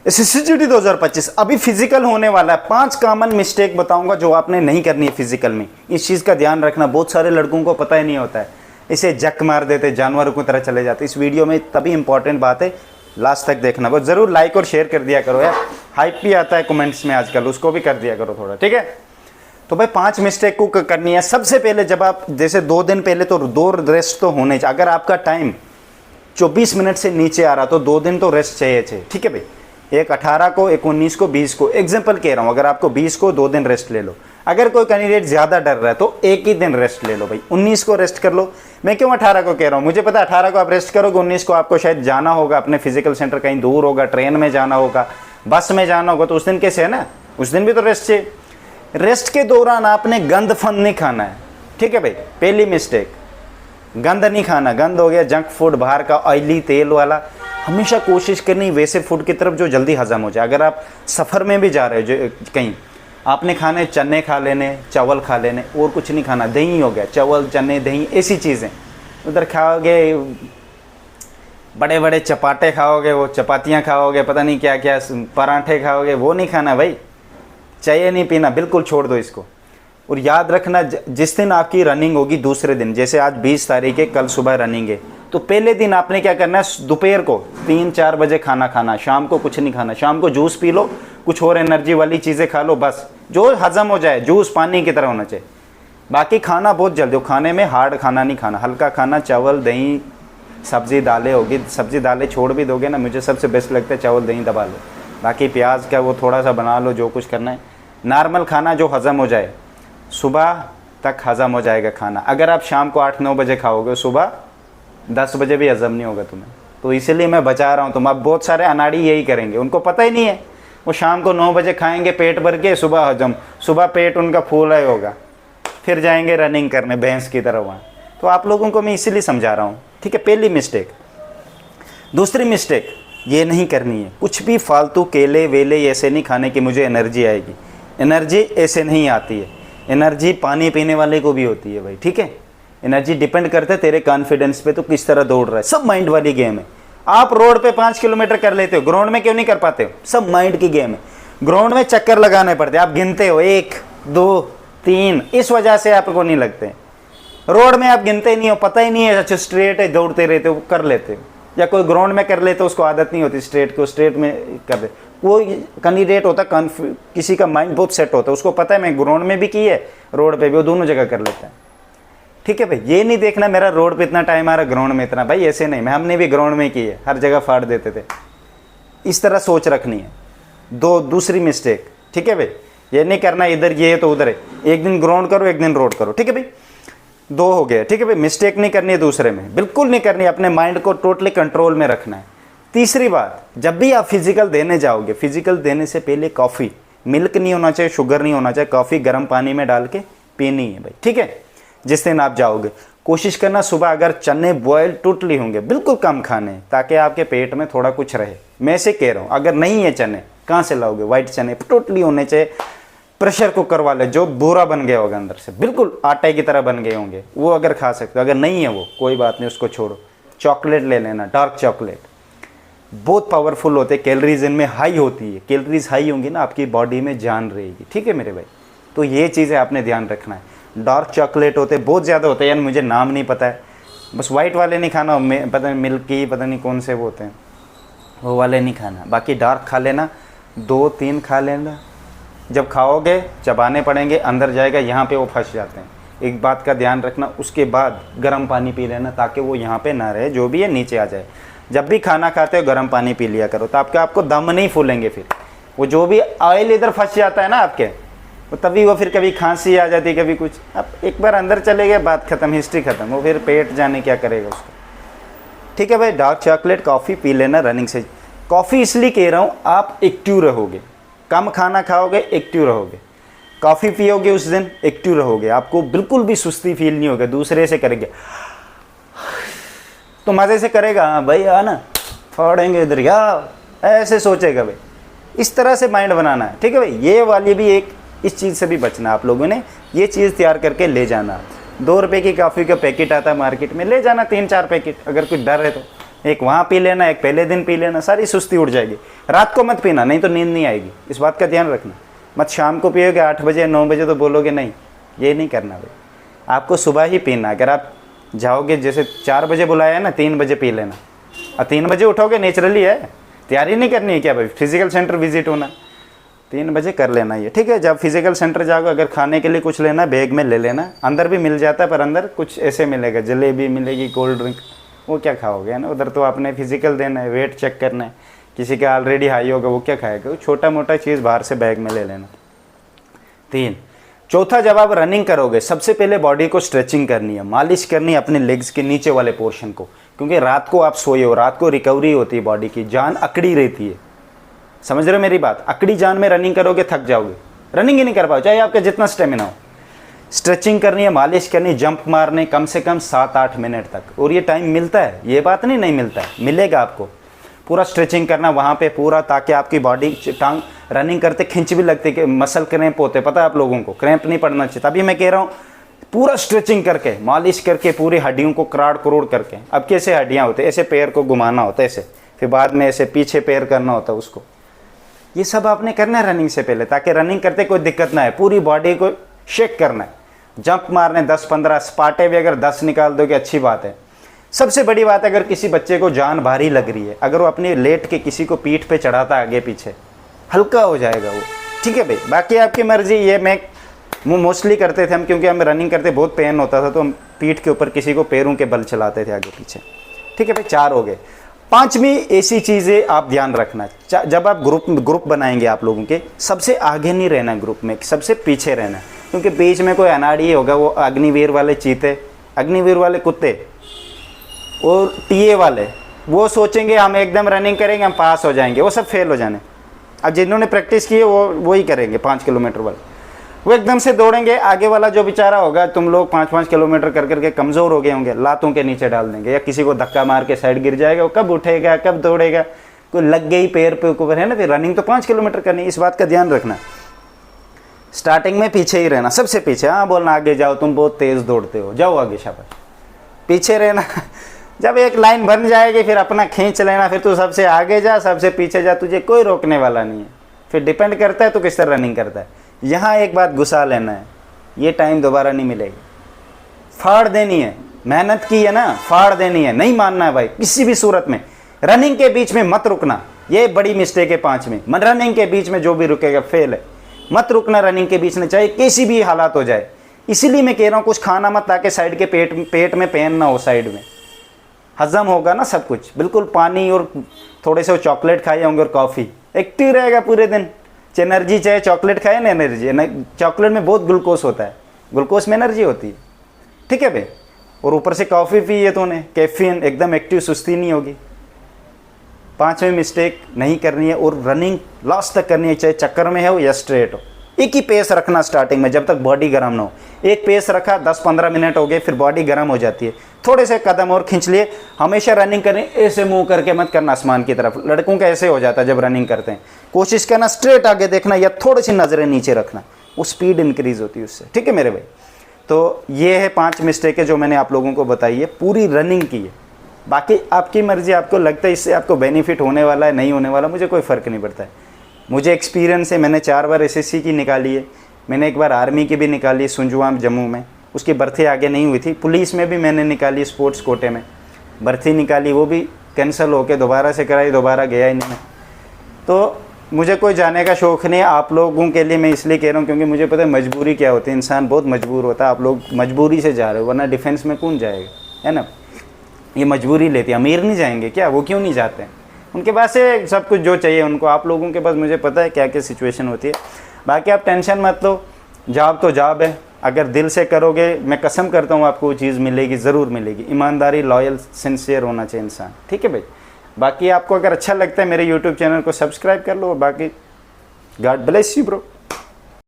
SSCGD 2025 अभी physical होने वाला है। 5 कॉमन मिस्टेक बताऊंगा जो आपने नहीं करनी है फिजिकल में। इस चीज़ का ध्यान रखना, बहुत सारे लड़कों को पता ही नहीं होता है, इसे जक मार देते, जानवरों की तरह चले जाते। इस वीडियो में तभी इंपॉर्टेंट बात है, लास्ट तक देखना। वो जरूर लाइक और शेयर कर दिया करो यार, हाइप भी आता है कमेंट्स में आजकल, उसको भी कर दिया करो थोड़ा, ठीक है। तो भाई 5 मिस्टेक को करनी है। सबसे पहले जब आप जैसे 2 दिन पहले तो 2 रेस्ट तो होने चाहिए। अगर आपका टाइम 24 मिनट से नीचे आ रहा तो 2 दिन तो रेस्ट चाहिए, ठीक है भाई। एक 18 को, एक 19 को, 20 को, एग्जाम्पल कह रहा हूँ। अगर आपको 20 को 2 दिन रेस्ट ले लो। अगर कोई कैंडिडेट ज़्यादा डर रहा है तो एक ही दिन रेस्ट ले लो भाई, 19 को रेस्ट कर लो। मैं क्यों 18 को कह रहा हूँ, मुझे पता है 18 को आप रेस्ट करोगे, 19 को आपको शायद जाना होगा अपने फिजिकल सेंटर, कहीं दूर होगा, ट्रेन में जाना होगा, बस में जाना होगा, तो उस दिन कैसे है ना, उस दिन भी तो रेस्ट चाहिए। रेस्ट के दौरान आपने गंद फंद नहीं खाना है, ठीक है भाई। पहली मिस्टेक, गंद नहीं खाना। गंद हो गया जंक फूड, बाहर का ऑयली तेल वाला। हमेशा कोशिश करनी वैसे फूड की तरफ जो जल्दी हजम हो जाए। अगर आप सफ़र में भी जा रहे हो जो कहीं, आपने खाने चने खा लेने, चावल खा लेने, और कुछ नहीं खाना। दही हो गया, चावल चने दही ऐसी चीज़ें उधर खाओगे, बड़े बड़े चपाटे खाओगे, वो चपातियाँ खाओगे, पता नहीं क्या क्या पराठे खाओगे, वो नहीं खाना भाई। चाय नहीं पीना, बिल्कुल छोड़ दो इसको। और याद रखना, जिस दिन आपकी रनिंग होगी, दूसरे दिन, जैसे आज 20 तारीख है, कल सुबह रनिंग है, तो पहले दिन आपने क्या करना है, दोपहर को 3-4 बजे खाना खाना, शाम को कुछ नहीं खाना। शाम को जूस पी लो, कुछ और एनर्जी वाली चीज़ें खा लो, बस जो हजम हो जाए। जूस पानी की तरह होना चाहिए। बाकी खाना बहुत जल्दी, खाने में हार्ड खाना नहीं खाना, हल्का खाना, चावल दही सब्जी दालें होगी। सब्जी दालें छोड़ भी दोगे ना, मुझे सबसे बेस्ट लगता है चावल दही दबा लो। बाकी प्याज का वो थोड़ा सा बना लो, जो कुछ करना है। नॉर्मल खाना जो हजम हो जाए, सुबह तक हजम हो जाएगा खाना। अगर आप शाम को 8-9 बजे खाओगे, सुबह 10 बजे भी हजम नहीं होगा तुम्हें। तो इसीलिए मैं बचा रहा हूँ। तुम अब बहुत सारे अनाड़ी यही करेंगे, उनको पता ही नहीं है। वो शाम को 9 बजे खाएंगे पेट भर के, सुबह हजम, सुबह पेट उनका फूला ही होगा, फिर जाएंगे रनिंग करने भैंस की तरह वहाँ। तो आप लोगों को मैं इसीलिए समझा रहा हूँ, ठीक है। पहली मिस्टेक। दूसरी मिस्टेक ये नहीं करनी है, कुछ भी फालतू केले वेले ऐसे नहीं खाने की मुझे एनर्जी आएगी। एनर्जी ऐसे नहीं आती है, एनर्जी पानी पीने वाले को भी होती है भाई, ठीक है। एनर्जी डिपेंड करता है तेरे कॉन्फिडेंस पे, तो किस तरह दौड़ रहा है। सब माइंड वाली गेम है। आप रोड पे 5 किलोमीटर कर लेते हो, ग्राउंड में क्यों नहीं कर पाते हो? सब माइंड की गेम है। ग्राउंड में चक्कर लगाने पड़ते, आप गिनते हो 1 2 3, इस वजह से आपको नहीं लगते। रोड में आप गिनते नहीं हो, पता ही नहीं है, अच्छा स्ट्रेट है, दौड़ते रहते हो, कर लेते हो। या कोई ग्राउंड में कर लेते, उसको आदत नहीं होती स्ट्रेट को, स्ट्रेट में कर दे। कोई कैंडिडेट होता, किसी का माइंड बहुत सेट होता है, उसको पता है मैं ग्राउंड में भी की है, रोड पे भी, वो दोनों जगह कर लेता है, ठीक है भाई। ये नहीं देखना मेरा रोड पे इतना टाइम आ रहा, ग्राउंड में इतना, भाई ऐसे नहीं। हमने भी ग्राउंड में की है, हर जगह फाड़ देते थे। इस तरह सोच रखनी है। दूसरी मिस्टेक, ठीक है भाई, ये नहीं करना इधर ये है तो उधर है। एक दिन ग्राउंड करो, एक दिन रोड करो, ठीक है भाई। 2 हो गया, ठीक है भाई। मिस्टेक नहीं करनी है दूसरे में, बिल्कुल नहीं करनी है। अपने माइंड को टोटली कंट्रोल में रखना है। तीसरी बात, जब भी आप फिजिकल देने जाओगे, फिजिकल देने से पहले कॉफ़ी, मिल्क नहीं होना चाहिए, शुगर नहीं होना चाहिए, कॉफ़ी गर्म पानी में डाल के पीनी है भाई, ठीक है। जिस दिन आप जाओगे कोशिश करना सुबह अगर चने बॉयल टोटली होंगे, बिल्कुल कम खाने, ताकि आपके पेट में थोड़ा कुछ रहे। मैं से कह रहा हूँ, अगर नहीं है चने, कहाँ से लाओगे? वाइट चने टोटली होने चाहिए। प्रेशर कुकर वाले जो बोरा बन गया होगा अंदर से, बिल्कुल आटे की तरह बन गए होंगे, वो अगर खा सकते हो। अगर नहीं है वो, कोई बात नहीं, उसको छोड़ो। चॉकलेट ले लेना, डार्क चॉकलेट बहुत पावरफुल होते हैं, कैलोरीज इनमें हाई होती है। कैलोरीज हाई होंगी ना, आपकी बॉडी में जान रहेगी, ठीक है मेरे भाई। तो ये चीज़ें आपने ध्यान रखना है। डार्क चॉकलेट होते बहुत ज़्यादा होते हैं यार, मुझे नाम नहीं पता है, बस वाइट वाले नहीं खाना, पता नहीं मिल्की, पता नहीं कौन से वो होते हैं, वो वाले नहीं खाना। बाकी डार्क खा लेना, 2-3 खा लेना। जब खाओगे चबाने पड़ेंगे, अंदर जाएगा, यहाँ पे वो फंस जाते हैं। एक बात का ध्यान रखना, उसके बाद गर्म पानी पी लेना, ताकि वो यहाँ पे ना रहे, जो भी है नीचे आ जाए। जब भी खाना खाते हो गर्म पानी पी लिया करो, तो आपको दम नहीं फूलेंगे। फिर वो जो भी ऑयल इधर फंस जाता है ना आपके, वो तभी वो फिर कभी खांसी आ जाती है, कभी कुछ। अब एक बार अंदर चले गए, बात खत्म, हिस्ट्री खत्म। वो फिर पेट जाने क्या करेगा उसको, ठीक है भाई। डार्क चॉकलेट कॉफ़ी पी लेना रनिंग से। कॉफ़ी इसलिए कह रहा हूँ, आप एक्टिव रहोगे। कम खाना खाओगे, एक्टिव रहोगे। कॉफ़ी पियोगे उस दिन, एक्टिव रहोगे। आपको बिल्कुल भी सुस्ती फील नहीं होगा। दूसरे से करेंगे तो मज़े से करेगा, हाँ भाई आ ना, फोड़ेंगे इधर, या ऐसे सोचेगा भाई। इस तरह से माइंड बनाना है, ठीक है भाई। ये वाली भी एक, इस चीज़ से भी बचना। आप लोगों ने ये चीज़ तैयार करके ले जाना। 2 रुपये की कॉफ़ी का पैकेट आता है मार्केट में, ले जाना 3-4 पैकेट। अगर कुछ डर है तो एक वहाँ पी लेना, एक पहले दिन पी लेना, सारी सुस्ती उड़ जाएगी। रात को मत पीना, नहीं तो नींद नहीं आएगी, इस बात का ध्यान रखना। मत शाम को पियोगे 8 बजे 9 बजे तो बोलोगे नहीं, ये नहीं करना भाई। आपको सुबह ही पीना। अगर आप जाओगे, जैसे 4 बजे बुलाया है ना, 3 बजे पी लेना, और 3 बजे उठोगे, नेचुरली है, तैयारी नहीं करनी है क्या भाई, फिजिकल सेंटर विजिट होना, 3 बजे कर लेना ये, ठीक है। जब फिजिकल सेंटर जाओगे, अगर खाने के लिए कुछ लेना बैग में ले लेना, अंदर भी मिल जाता है, पर अंदर कुछ ऐसे मिलेगा, जलेबी मिलेगी, कोल्ड ड्रिंक, वो क्या खाओगे, है ना। उधर तो आपने फिजिकल देना है, वेट चेक करना है, किसी का ऑलरेडी हाई होगा वो क्या खाएगा, वो छोटा मोटा चीज़ बाहर से बैग में ले लेना। 3, चौथा, जब आप रनिंग करोगे सबसे पहले बॉडी को स्ट्रेचिंग करनी है, मालिश करनी है अपने लेग्स के नीचे वाले पोर्शन को, क्योंकि रात को आप सोए हो, रात को रिकवरी होती है, बॉडी की जान अकड़ी रहती है, समझ रहे हो मेरी बात। अकड़ी जान में रनिंग करोगे थक जाओगे, रनिंग ही नहीं कर पाओ, चाहे आपका जितना स्टेमिना हो। स्ट्रेचिंग करनी है, मालिश करनी, जंप मारने कम से कम 7-8 मिनट तक, और ये टाइम मिलता है, ये बात नहीं मिलता है, मिलेगा आपको। पूरा स्ट्रेचिंग करना वहाँ पे पूरा, ताकि आपकी बॉडी, टांग रनिंग करते खिंच भी लगती है, मसल क्रैम्प होते, पता है आप लोगों को, क्रैम्प नहीं पड़ना चाहिए। तभी मैं कह रहा हूँ पूरा स्ट्रेचिंग करके, मालिश करके, पूरी हड्डियों को कराड़ करोड़ करके। अब कैसे हड्डियाँ होते हैं, ऐसे पैर को घुमाना होता है ऐसे, फिर बाद में ऐसे पीछे पैर करना होता है उसको, ये सब आपने करना है रनिंग से पहले, ताकि रनिंग करते कोई दिक्कत ना है। पूरी बॉडी को शेक करना है, जंप मारने 10-15, स्पाटे भी अगर 10 निकाल दोगे अच्छी बात है। सबसे बड़ी बात है, अगर किसी बच्चे को जान भारी लग रही है, अगर वो अपनी लेट के किसी को पीठ पे चढ़ाता है आगे पीछे, हल्का हो जाएगा वो, ठीक है भाई। बाकी आपकी मर्जी, ये मैं मोस्टली करते थे हम, क्योंकि हम रनिंग करते बहुत पेन होता था, तो हम पीठ के ऊपर किसी को पैरों के बल चलाते थे आगे पीछे, ठीक है भाई। 4 हो गए। 5वीं ऐसी चीज़ें आप ध्यान रखना, जब आप ग्रुप बनाएंगे आप लोगों के, सबसे आगे नहीं रहना ग्रुप में, सबसे पीछे रहना, क्योंकि बीच में कोई अनाड़ी होगा, वो अग्निवीर वाले चीते, अग्निवीर वाले कुत्ते और टीए वाले, वो सोचेंगे हम एकदम रनिंग करेंगे हम पास हो जाएंगे, वो सब फेल हो जाने। अब जिन्होंने प्रैक्टिस की है वो ही करेंगे 5 किलोमीटर वाले, वो एकदम से दौड़ेंगे। आगे वाला जो बेचारा होगा, तुम लोग 5-5 किलोमीटर कर करके कमज़ोर हो गए होंगे, लातों के नीचे डाल देंगे, या किसी को धक्का मार के साइड गिर जाएगा, वो कब उठेगा, कब दौड़ेगा, कोई लग गई पैर पे ऊपर, है ना। फिर रनिंग तो 5 किलोमीटर करनी, इस बात का ध्यान रखना। स्टार्टिंग में पीछे ही रहना, सबसे पीछे, हाँ बोलना आगे जाओ, तुम बहुत तेज़ दौड़ते हो, जाओ आगे, शाबाश। पीछे रहना जब एक लाइन बन जाएगी फिर अपना खींच लेना, फिर तू सबसे आगे जा, सबसे पीछे जा, तुझे कोई रोकने वाला नहीं है। फिर डिपेंड करता है तो किस तरह रनिंग करता है। यहाँ एक बात घुसा लेना है, ये टाइम दोबारा नहीं मिलेगी, फाड़ देनी है, मेहनत की है ना, फाड़ देनी है, नहीं मानना है भाई किसी भी सूरत में। रनिंग के बीच में मत रुकना, ये बड़ी मिस्टेक है 5वीं। रनिंग के बीच में जो भी रुकेगा फेल है, मत रुकना रनिंग के बीच में, चाहे किसी भी हालात हो जाए। इसीलिए मैं कह रहा हूँ कुछ खाना मत, ताकि साइड के पेट में पेन ना हो, साइड में हजम होगा ना सब कुछ, बिल्कुल पानी और थोड़े से चॉकलेट खाए होंगे और कॉफ़ी, एक्टिव रहेगा पूरे दिन। एनर्जी चाहे चॉकलेट खाए ना, एनर्जी, चॉकलेट में बहुत ग्लूकोज होता है, ग्लूकोज में एनर्जी होती है, ठीक है भाई। और ऊपर से कॉफ़ी पी है तूने, कैफीन, एकदम एक्टिव, सुस्ती नहीं होगी। 5वीं मिस्टेक नहीं करनी है, और रनिंग लास्ट तक करनी है, चाहे चक्कर में हो या स्ट्रेट हो। एक ही पेस रखना स्टार्टिंग में, जब तक बॉडी गर्म ना हो। एक पेस रखा, 10-15 मिनट हो गए, फिर बॉडी गर्म हो जाती है, थोड़े से कदम और खींच लिए। हमेशा रनिंग करें ऐसे मुंह करके मत करना आसमान की तरफ, लड़कों का ऐसे हो जाता है जब रनिंग करते हैं। कोशिश करना स्ट्रेट आगे देखना, या थोड़ी सी नज़रें नीचे रखना, वो स्पीड इंक्रीज होती है उससे, ठीक है मेरे भाई। तो ये है 5 मिस्टेकें जो मैंने आप लोगों को बताई है, पूरी रनिंग की है। बाकी आपकी मर्जी, आपको लगता है इससे आपको बेनिफिट होने वाला है नहीं होने वाला, मुझे कोई फ़र्क नहीं पड़ता है। मुझे एक्सपीरियंस है, मैंने 4 बार एसएससी की निकाली है, मैंने एक बार आर्मी की भी निकाली सुंजुआम जम्मू में, उसकी भर्ती आगे नहीं हुई थी। पुलिस में भी मैंने निकाली, स्पोर्ट्स कोटे में भर्ती निकाली, वो भी कैंसिल होकर दोबारा से कराई, दोबारा गया ही नहीं मैं। तो मुझे कोई जाने का शौक़ नहीं है, आप लोगों के लिए मैं इसलिए कह रहा हूँ क्योंकि मुझे पता है मजबूरी क्या होती है, इंसान बहुत मजबूर होता है। आप लोग मजबूरी से जा रहे हो, वरना डिफेंस में कौन जाएगा, है ना। ये मजबूरी लेती है, अमीर नहीं जाएंगे क्या, वो क्यों नहीं जाते हैं, उनके पास है सब कुछ जो चाहिए उनको। आप लोगों के पास मुझे पता है क्या क्या सिचुएशन होती है। बाकी आप टेंशन मत लो, जॉब तो जॉब है, अगर दिल से करोगे मैं कसम करता हूँ आपको वो चीज़ मिलेगी, ज़रूर मिलेगी। ईमानदारी, लॉयल, सिंसियर होना चाहिए इंसान, ठीक है भाई। बाकी आपको अगर अच्छा लगता है मेरे यूट्यूब चैनल को सब्सक्राइब कर लो, बाकी गॉड ब्लेस यू ब्रो।